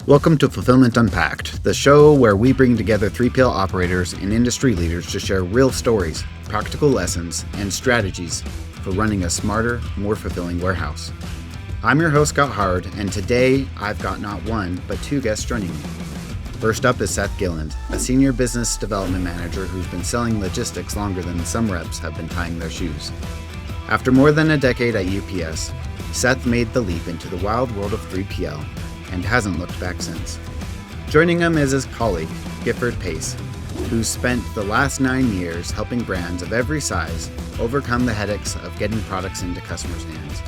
Welcome to Fulfillment Unpacked, the show where we bring together 3PL operators and industry leaders to share real stories, practical lessons, and strategies for running a smarter, more fulfilling warehouse. I'm your host, Scott Harward, and today I've got not one, but two guests joining me. First up is Seth Gilland, a senior business development manager who's been selling logistics longer than some reps have been tying their shoes. After more than a decade at UPS, Seth made the leap into the wild world of 3PL and hasn't looked back since. Joining him is his colleague, Gifford, who's spent the last 9 years helping brands of every size overcome the headaches of getting products into customers' hands.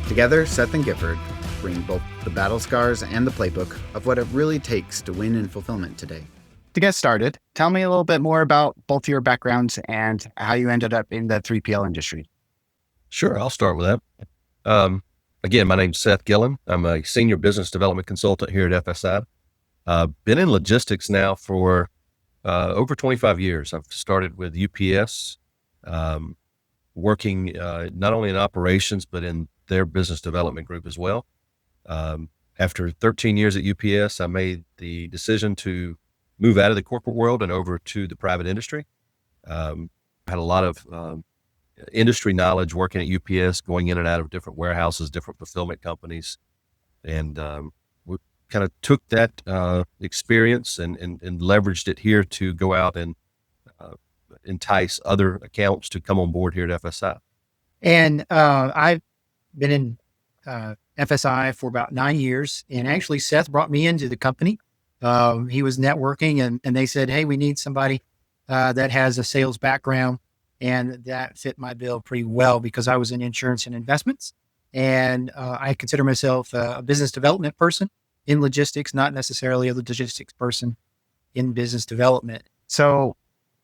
Together, Seth and Gifford bring both the battle scars and the playbook of what it really takes to win in fulfillment today. To get started, tell me a little bit more about both your backgrounds and how you ended up in the 3PL industry. Sure, I'll start with that. Again, my name's Seth Gilland. I'm a senior business development consultant here at FSI. Been in logistics now for over 25 years. I've started with UPS, working not only in operations, but in their business development group as well. After 13 years at UPS, I made the decision to move out of the corporate world and over to the private industry. Had a lot of industry knowledge working at UPS, going in and out of different warehouses, different fulfillment companies. And we kind of took that experience and leveraged it here to go out and entice other accounts to come on board here at FSI. And I've been in FSI for about 9 years. And actually, Seth brought me into the company. He was networking and they said, hey, we need somebody that has a sales background. And that fit my bill pretty well because I was in insurance and investments. And I consider myself a business development person in logistics, not necessarily a logistics person in business development. So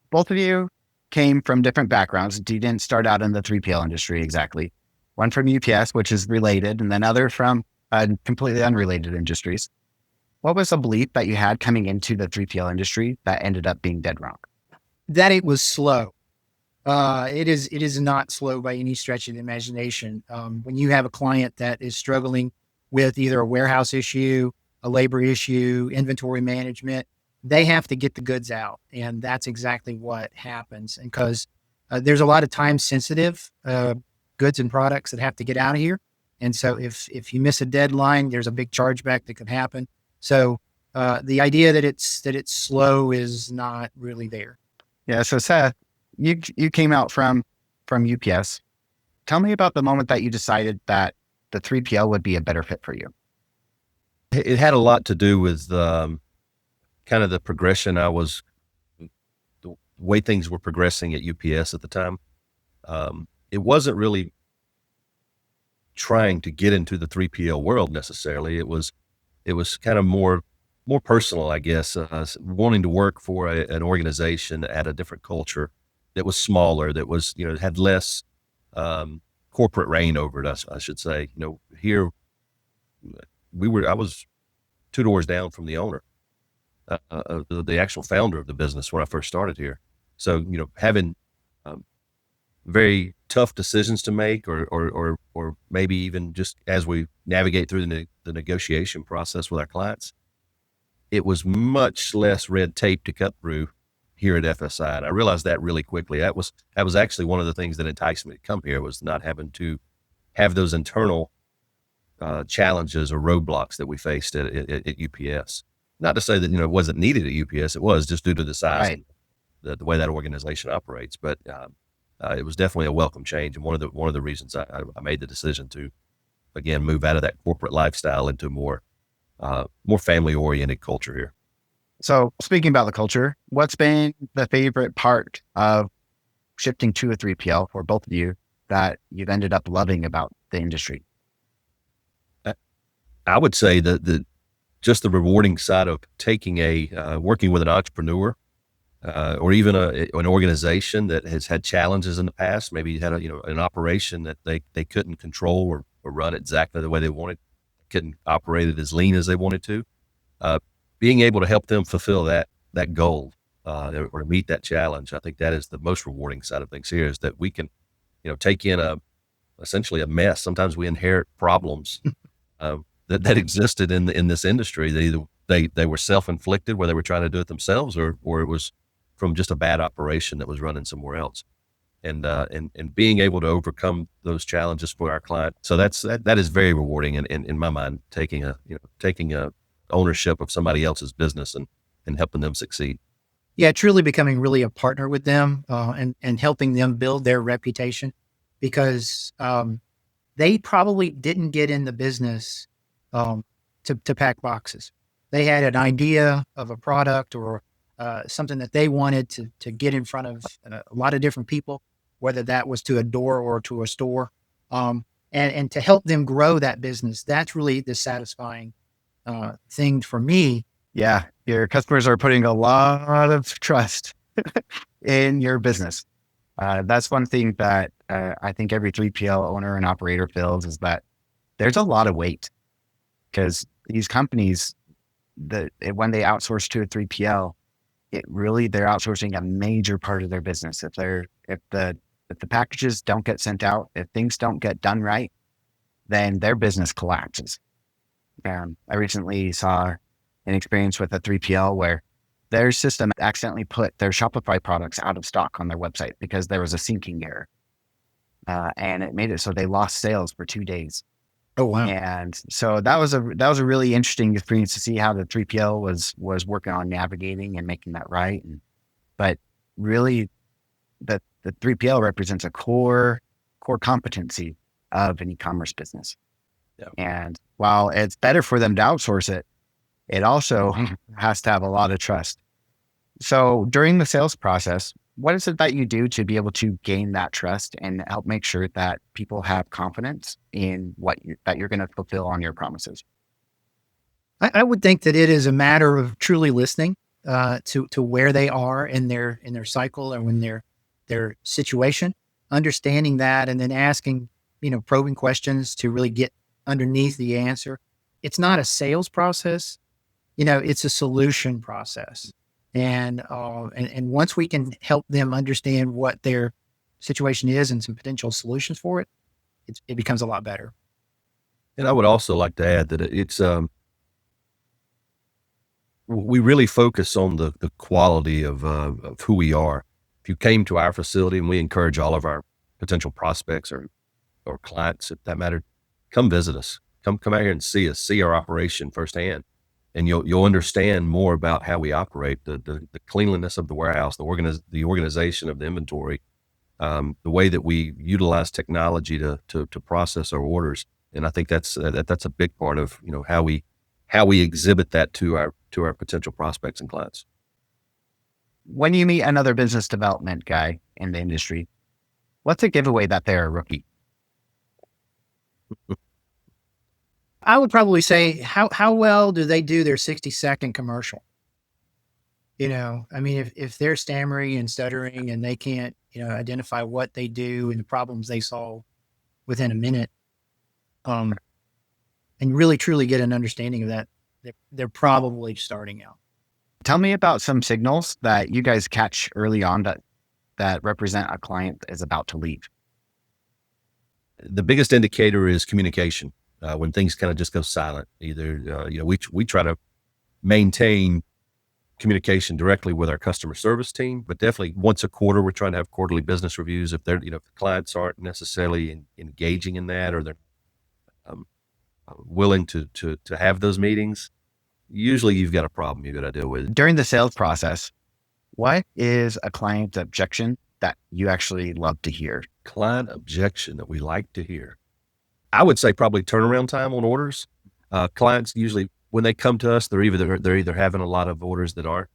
both of you came from different backgrounds. You didn't start out in the 3PL industry exactly. One from UPS, which is related, and then other from completely unrelated industries. What was a belief that you had coming into the 3PL industry that ended up being dead wrong? That it was slow. It is not slow by any stretch of the imagination. When you have a client that is struggling with either a warehouse issue, a labor issue, inventory management, they have to get the goods out. And that's exactly what happens. And because there's a lot of time sensitive goods and products that have to get out of here. And so if you miss a deadline, there's a big chargeback that could happen. So the idea that it's slow is not really there. Yeah. So Seth, you came out from UPS. Tell me about the moment that you decided that the 3PL would be a better fit for you. It had a lot to do with kind of the progression the way things were progressing at UPS at the time. It wasn't really trying to get into the 3PL world necessarily. It was kind of more personal, I guess, wanting to work for an organization at a different culture that was smaller, that was, had less corporate reign over it, I should say. Here I was 2 doors down from the owner, the actual founder of the business when I first started here. So, having very tough decisions to make or maybe even just as we navigate through the negotiation process with our clients, it was much less red tape to cut through here at FSI. And I realized that really quickly. That was actually one of the things that enticed me to come here, was not having to have those internal challenges or roadblocks that we faced at UPS. Not to say that, it wasn't needed at UPS. It was just due to the size, Right. and the way that organization operates. But it was definitely a welcome change. And one of the reasons I made the decision to, again, move out of that corporate lifestyle into more family oriented culture here. So speaking about the culture, what's been the favorite part of shifting to a 3PL for both of you that you've ended up loving about the industry? I would say that just the rewarding side of taking working with an entrepreneur, or even an organization that has had challenges in the past. Maybe had an operation that they couldn't control or run exactly the way they wanted, couldn't operate it as lean as they wanted to. Being able to help them fulfill that goal or meet that challenge, I think that is the most rewarding side of things here, is that we can, take in essentially a mess. Sometimes we inherit problems that existed in this industry. They were self-inflicted, where they were trying to do it themselves, or it was from just a bad operation that was running somewhere else. And being able to overcome those challenges for our client. So that is very rewarding in my mind, taking a ownership of somebody else's business and helping them succeed. Yeah, truly becoming really a partner with them, and helping them build their reputation, because they probably didn't get in the business to pack boxes. They had an idea of a product or something that they wanted to get in front of a lot of different people, whether that was to a door or to a store, and to help them grow that business. That's really the satisfying thing for me. Yeah, your customers are putting a lot of trust in your business. That's one thing that I think every 3PL owner and operator feels, is that there's a lot of weight, because these companies, when they outsource to a 3PL, they're outsourcing a major part of their business. If the packages don't get sent out, if things don't get done right, then their business collapses. I recently saw an experience with a 3PL where their system accidentally put their Shopify products out of stock on their website because there was a syncing error. And it made it so they lost sales for 2 days. Oh, wow. And so that was a really interesting experience to see how the 3PL was working on navigating and making that right. But really, the 3PL represents a core competency of an e-commerce business. Yeah. And while it's better for them to outsource it, it also has to have a lot of trust. So during the sales process, what is it that you do to be able to gain that trust and help make sure that people have confidence in that you're going to fulfill on your promises? I would think that it is a matter of truly listening to where they are in their cycle or in their situation, understanding that, and then asking, probing questions to really get underneath the answer. It's not a sales process, it's a solution process. And once we can help them understand what their situation is and some potential solutions for it, it becomes a lot better. And I would also like to add that it's we really focus on the quality of who we are. If you came to our facility, and we encourage all of our potential prospects or clients, if that matter, come visit us. Come out here and see us, see our operation firsthand. And you'll understand more about how we operate, the cleanliness of the warehouse, the organization of the inventory, the way that we utilize technology to process our orders. And I think that's a big part of how we exhibit that to our potential prospects and clients. When you meet another business development guy in the industry, what's a giveaway that they're a rookie? I would probably say, how well do they do their 60-second commercial? If they're stammering and stuttering and they can't, identify what they do and the problems they solve within a minute, and really truly get an understanding of that, they're probably starting out. Tell me about some signals that you guys catch early on that represent a client that is about to leave. The biggest indicator is communication. When things kind of just go silent, either, we try to maintain communication directly with our customer service team, but definitely once a quarter, we're trying to have quarterly business reviews. If if the clients aren't necessarily engaging in that, or they're willing to have those meetings, usually you've got a problem you've got to deal with. During the sales process, what is a client objection that you actually love to hear? Client objection that we like to hear. I would say probably turnaround time on orders. Clients usually, when they come to us, they're either having a lot of orders that aren't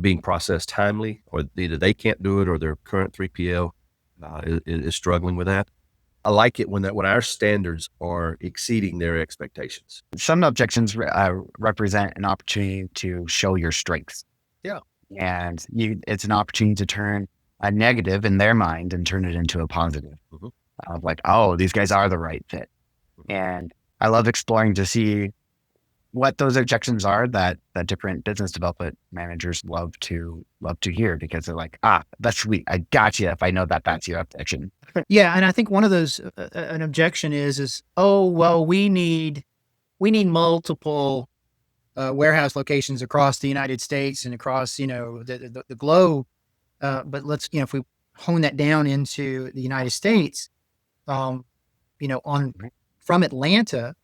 being processed timely, or either they can't do it, or their current 3PL is struggling with that. I like it when our standards are exceeding their expectations. Some objections represent an opportunity to show your strengths. Yeah, and it's an opportunity to turn a negative in their mind and turn it into a positive. Mm-hmm. Of like, oh, these guys are the right fit. And I love exploring to see, what those objections are that different business development managers love to hear, because they're like, that's sweet. I got you. If I know that that's your objection. Yeah. And I think one of those, an objection is, oh, well, we need multiple warehouse locations across the United States and across, the globe. But let's, if we hone that down into the United States, from Atlanta,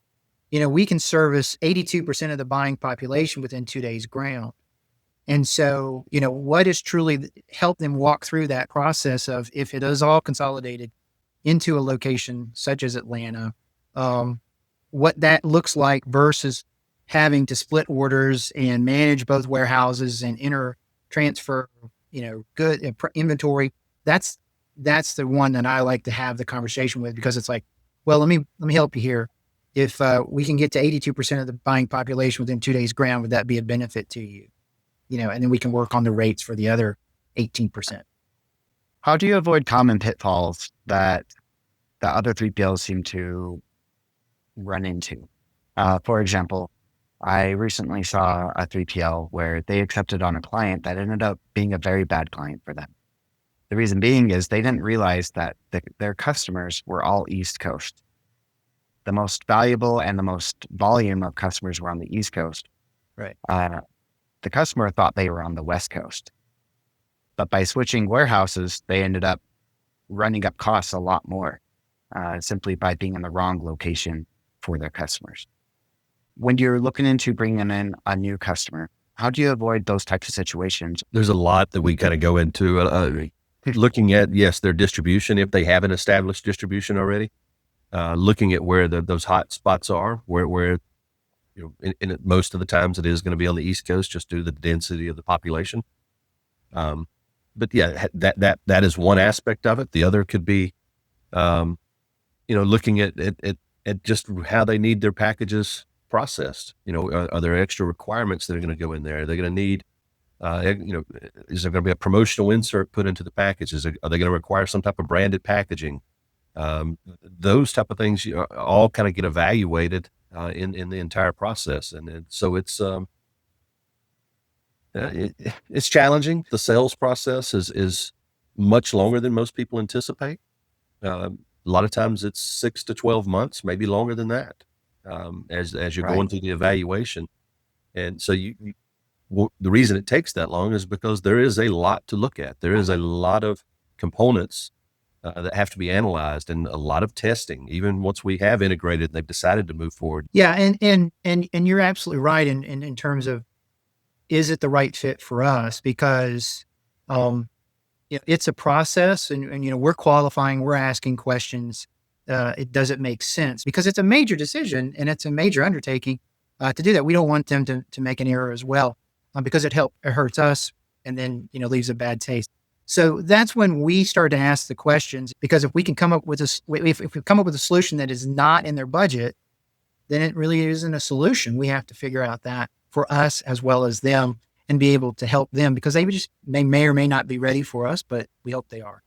we can service 82% of the buying population within 2 days ground. And so, what has truly helped them walk through that process of, if it is all consolidated into a location such as Atlanta, what that looks like versus having to split orders and manage both warehouses and transfer, good inventory. That's the one that I like to have the conversation with, because it's like, well, let me help you here. If we can get to 82% of the buying population within 2 days ground, would that be a benefit to you? And then we can work on the rates for the other 18%. How do you avoid common pitfalls that the other 3PLs seem to run into? For example, I recently saw a 3PL where they accepted on a client that ended up being a very bad client for them. The reason being is they didn't realize that their customers were all East Coast. The most valuable and the most volume of customers were on the East Coast. Right. The customer thought they were on the West Coast. But by switching warehouses, they ended up running up costs a lot more, simply by being in the wrong location for their customers. When you're looking into bringing in a new customer, how do you avoid those types of situations? There's a lot that we kind of go into. Looking at, yes, their distribution, if they have an established distribution already, looking at where those hot spots are, where most of the times it is going to be on the East Coast, just due to the density of the population. But yeah, that is one aspect of it. The other could be, looking at just how they need their packages processed. Are there extra requirements that are going to go in there? Are they going to need, is there going to be a promotional insert put into the package? Are they going to require some type of branded packaging? Those type of things all kind of get evaluated in the entire process, and so it's challenging. The sales process is much longer than most people anticipate. A lot of times it's 6 to 12 months, maybe longer than that, as you're Right. going through the evaluation. And so the reason it takes that long is because there is a lot to look at. There is a lot of components that have to be analyzed, and a lot of testing, even once we have integrated and they've decided to move forward. Yeah. And you're absolutely right in terms of, is it the right fit for us? Because, it's a process, and we're qualifying, we're asking questions. Does it make sense? Because it's a major decision and it's a major undertaking to do that. We don't want them to make an error as well, because it hurts us, and then, leaves a bad taste. So that's when we start to ask the questions, because if we can come up with if we come up with a solution that is not in their budget, then it really isn't a solution. We have to figure out that for us as well as them, and be able to help them, because they may or may not be ready for us, but we hope they are.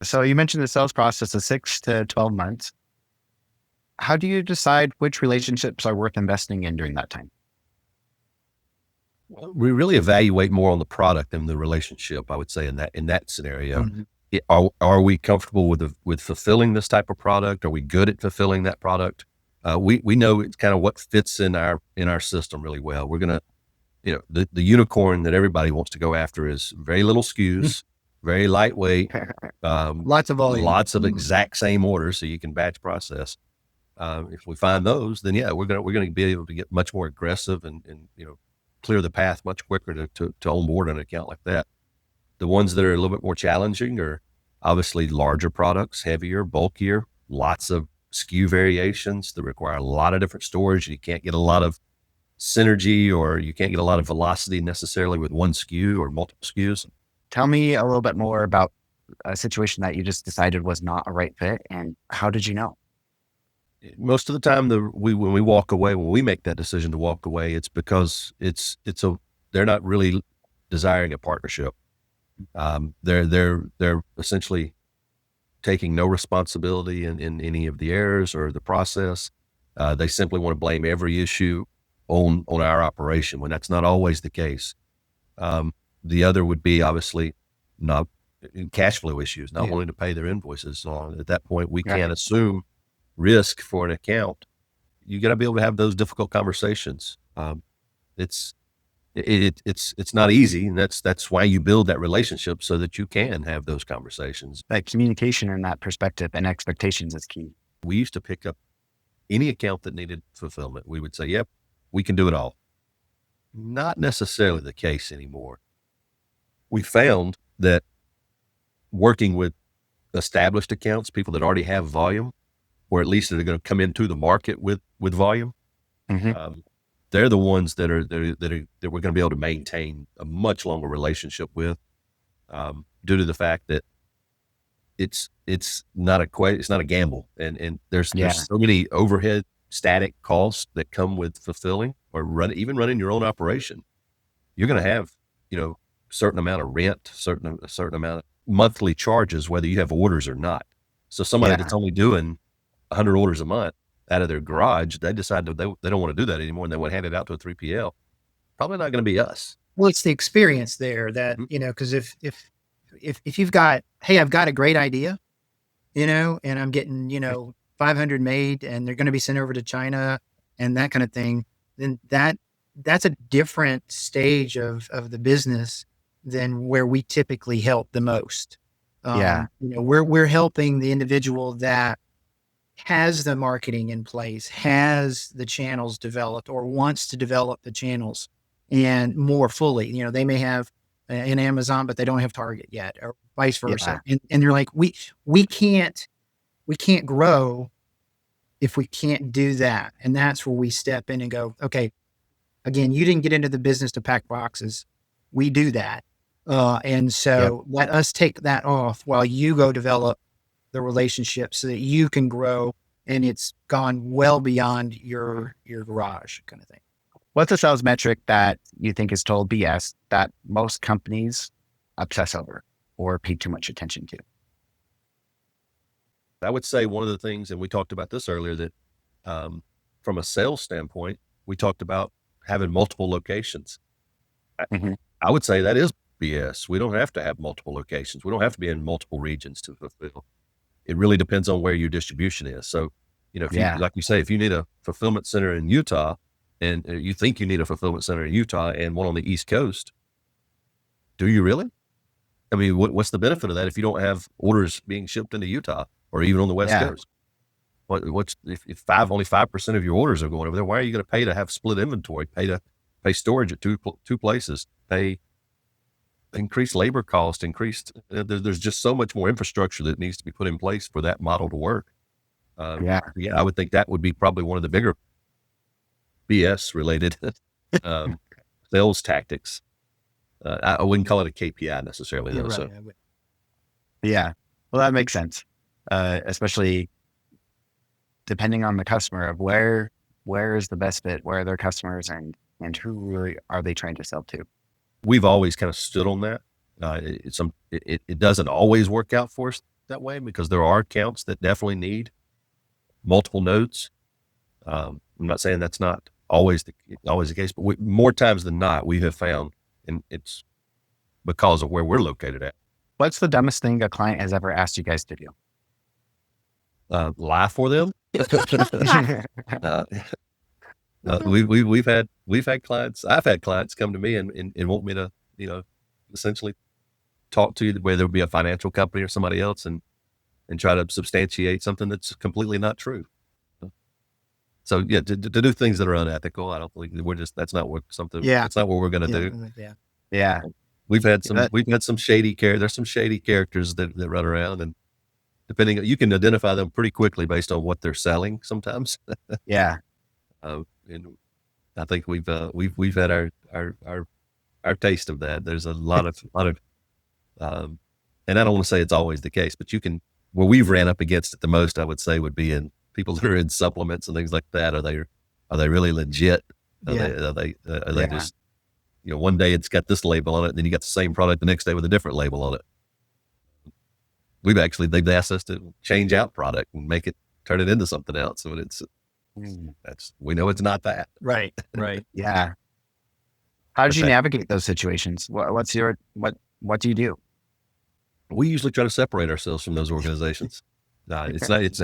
So you mentioned the sales process is 6 to 12 months. How do you decide which relationships are worth investing in during that time? We really evaluate more on the product than the relationship, I would say, in that scenario. Mm-hmm. Are we comfortable with fulfilling this type of product? Are we good at fulfilling that product? We know it's kind of what fits in our system really well. We're gonna, the unicorn that everybody wants to go after is very little SKUs, very lightweight, Lots of volume, lots of exact same orders, so you can batch process. If we find those, then yeah, we're gonna be able to get much more aggressive and clear the path much quicker to onboard an account like that. The ones that are a little bit more challenging are obviously larger products, heavier, bulkier, lots of SKU variations that require a lot of different storage. You can't get a lot of synergy, or you can't get a lot of velocity necessarily with one SKU or multiple SKUs. Tell me a little bit more about a situation that you just decided was not a right fit, and how did you know? Most of the time, when we walk away, when we make that decision to walk away, it's because they're not really desiring a partnership. They're essentially taking no responsibility in any of the errors or the process. They simply want to blame every issue on our operation when that's not always the case. The other would be obviously not cash flow issues, not wanting to pay their invoices. At that point, we can't assume risk for an account. You got to be able to have those difficult conversations. It's not easy, and that's why you build that relationship so that you can have those conversations. Like communication in that perspective and expectations is key. We used to pick up any account that needed fulfillment. We would say, "Yep, we can do it all." Not necessarily the case anymore. We found that working with established accounts, people that already have volume, or at least that are going to come into the market with volume, they're the ones that we're going to be able to maintain a much longer relationship with, due to the fact that it's not a gamble, and there's so many overhead static costs that come with fulfilling or running your own operation. You're going to have, certain amount of rent, certain amount of monthly charges, whether you have orders or not. So somebody that's only doing 100 orders a month out of their garage, they decide that they don't want to do that anymore, and they want to hand it out to a 3PL. Probably not going to be us. Well, it's the experience there that, because if you've got, hey, I've got a great idea, and I'm getting, 500 made and they're going to be sent over to China and that kind of thing, then that's a different stage of the business than where we typically help the most. We're helping the individual that has the marketing in place, has the channels developed, or wants to develop the channels and more fully. They may have an Amazon, but they don't have Target yet, or vice versa. And they're like, we can't grow if we can't do that. And that's where we step in and go, okay, again, you didn't get into the business to pack boxes. We do that. And so let us take that off while you go develop the relationship so that you can grow, and it's gone well beyond your garage kind of thing. What's a sales metric that you think is total BS that most companies obsess over or pay too much attention to? I would say one of the things, and we talked about this earlier, that from a sales standpoint, we talked about having multiple locations. I would say that is BS. We don't have to have multiple locations. We don't have to be in multiple regions to fulfill. It really depends on where your distribution is. So, if you, like you say, if you need a fulfillment center in Utah, and you think you need a fulfillment center in Utah and one on the East Coast, do you really? I mean, what's the benefit of that if you don't have orders being shipped into Utah or even on the West Coast? What's if only 5% of your orders are going over there? Why are you going to pay to have split inventory? Pay storage at two places? Pay increased labor cost? There's just so much more infrastructure that needs to be put in place for that model to work. I would think that would be probably one of the bigger BS related sales tactics. I wouldn't call it a KPI necessarily, though. Right. Well, that makes sense, especially depending on the customer of where is the best fit, where are their customers, and who really are they trying to sell to. We've always kind of stood on that. It doesn't always work out for us that way, because there are accounts that definitely need multiple nodes. I'm not saying that's not always the case, but more times than not, we have found, and it's because of where we're located at. What's the dumbest thing a client has ever asked you guys to do? Lie for them. We've had clients. I've had clients come to me and want me to, essentially talk to you, whether it be a financial company or somebody else, and try to substantiate something that's completely not true. So to do things that are unethical, I don't think that's not what we're going to do. Yeah. We've had some shady there's some shady characters that run around, and you can identify them pretty quickly based on what they're selling sometimes. And I think we've had our taste of that. There's a lot of, and I don't want to say it's always the case, but where we've ran up against it the most, I would say, would be in people that are in supplements and things like that. Are they really legit? Are they just, one day it's got this label on it, and then you got the same product the next day with a different label on it. They've asked us to change out product and turn it into something else. So We know it's not that. Right. Yeah. How did you Okay. navigate those situations? What do you do? We usually try to separate ourselves from those organizations. I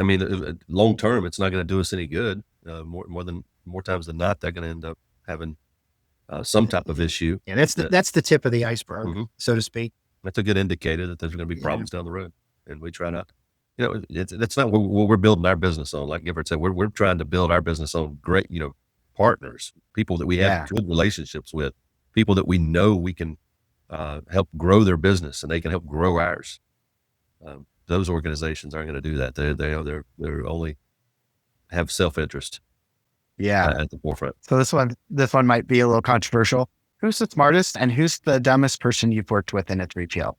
mean, long term, it's not going to do us any good. More times than not, they're going to end up having some type of issue. Yeah, that's the tip of the iceberg, Mhm. so to speak. That's a good indicator that there's going to be problems down the road. And we try not, that's not what we're building our business on. Like Gifford said, we're trying to build our business on great, partners, people that we have good relationships with, people that we know we can help grow their business and they can help grow ours. Those organizations aren't going to do that. They're only have self-interest at the forefront. So this one might be a little controversial. Who's the smartest and who's the dumbest person you've worked with in a 3PL?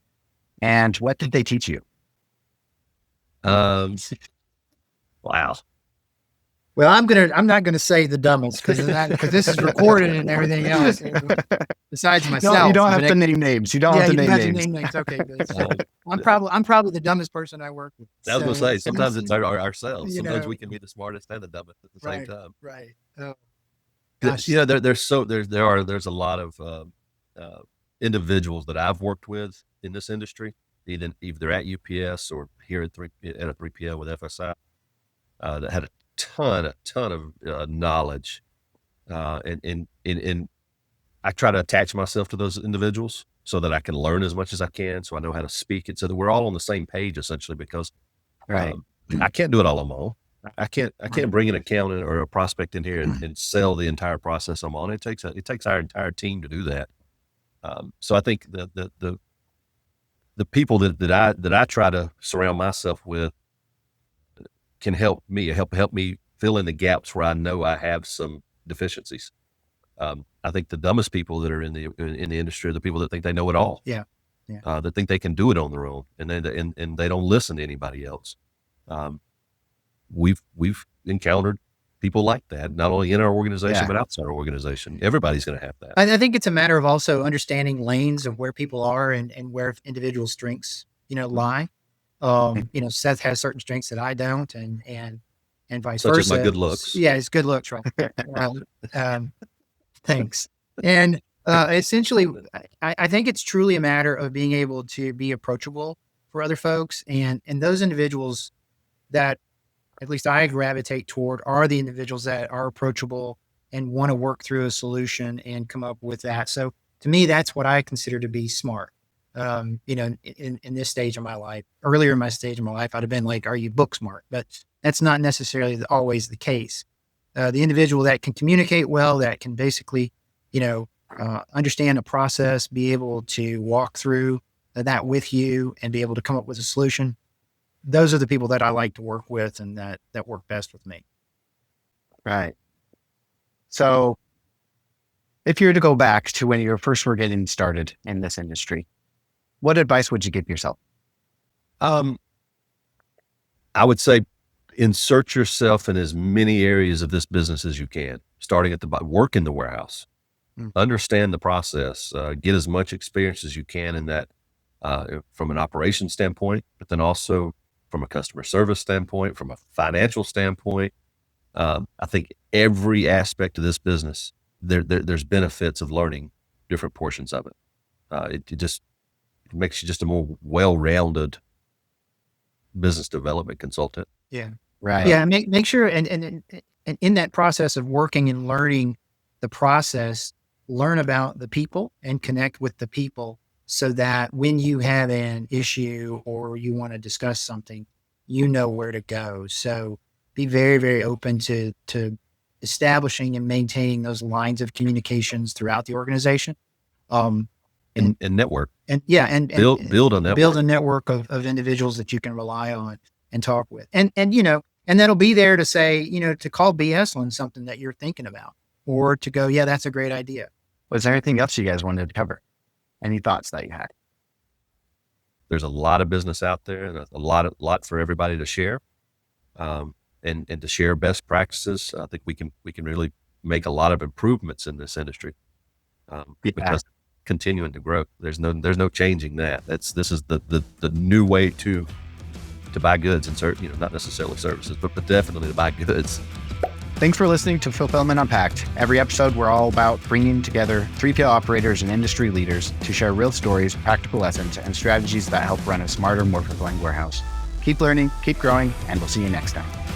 And what did they teach you? Wow. Well, I'm not gonna say the dumbest because this is recorded and everything else. Besides myself, No, you don't have to name names. You don't have to name names. names. Okay, good. So I'm probably the dumbest person I work with. I was going to say, sometimes it's ourselves. You Sometimes know. we can be the smartest and the dumbest at the same time. Right. Oh, Gosh. gosh. There's a lot of individuals that I've worked with in this industry, either at UPS or here at a 3PL with FSI, that had a ton of knowledge, and I try to attach myself to those individuals so that I can learn as much as I can, so I know how to speak it, so that we're all on the same page essentially. Because Right. I can't do it all on my own. I can't bring an accountant or a prospect in here and sell the entire process I'm on. It takes our entire team to do that. So I think the people that I try to surround myself with can help me fill in the gaps where I know I have some deficiencies. I think the dumbest people that are in the industry are the people that think they know it all. Yeah. That think they can do it on their own, and they don't listen to anybody else. We've encountered people like that, not only in our organization, but outside our organization. Everybody's going to have that. I think it's a matter of also understanding lanes of where people are and where individual strengths, lie. Seth has certain strengths that I don't, and vice Such versa. as my good looks. Yeah, his good looks, right? Thanks. And essentially, I think it's truly a matter of being able to be approachable for other folks, and those individuals that at least I gravitate toward are the individuals that are approachable and want to work through a solution and come up with that. So to me, that's what I consider to be smart. In this stage of my life. Earlier in my stage of my life, I'd have been like, are you book smart? But that's not necessarily always the case. The individual that can communicate well, that can basically, understand a process, be able to walk through that with you and be able to come up with a solution. Those are the people that I like to work with and that work best with me. Right. So if you were to go back to when you first were getting started in this industry, what advice would you give yourself? I would say insert yourself in as many areas of this business as you can, starting at the bottom. Work in the warehouse, understand the process, get as much experience as you can in that, from an operations standpoint, but then also from a customer service standpoint, from a financial standpoint. I think every aspect of this business, there's benefits of learning different portions of it. It just makes you just a more well-rounded business development consultant. Yeah. Right. Yeah. Make sure, and in that process of working and learning the process, learn about the people and connect with the people so that when you have an issue or you want to discuss something, you know where to go. So be very, very open to establishing and maintaining those lines of communications throughout the organization. And network. And build a network. Build a network of individuals that you can rely on and talk with. And that'll be there to say, to call BS on something that you're thinking about, or to go, yeah, that's a great idea. Was there anything else you guys wanted to cover? Any thoughts that you had? There's a lot of business out there and a lot for everybody to share. And to share best practices. I think we can really make a lot of improvements in this industry. Because continuing to grow, there's no changing that. This is the new way to buy goods and not necessarily services, but definitely to buy goods. Thanks for listening to Fulfillment Unpacked. Every episode, we're all about bringing together 3PL operators and industry leaders to share real stories, practical lessons, and strategies that help run a smarter, more fulfilling warehouse. Keep learning, keep growing, and we'll see you next time.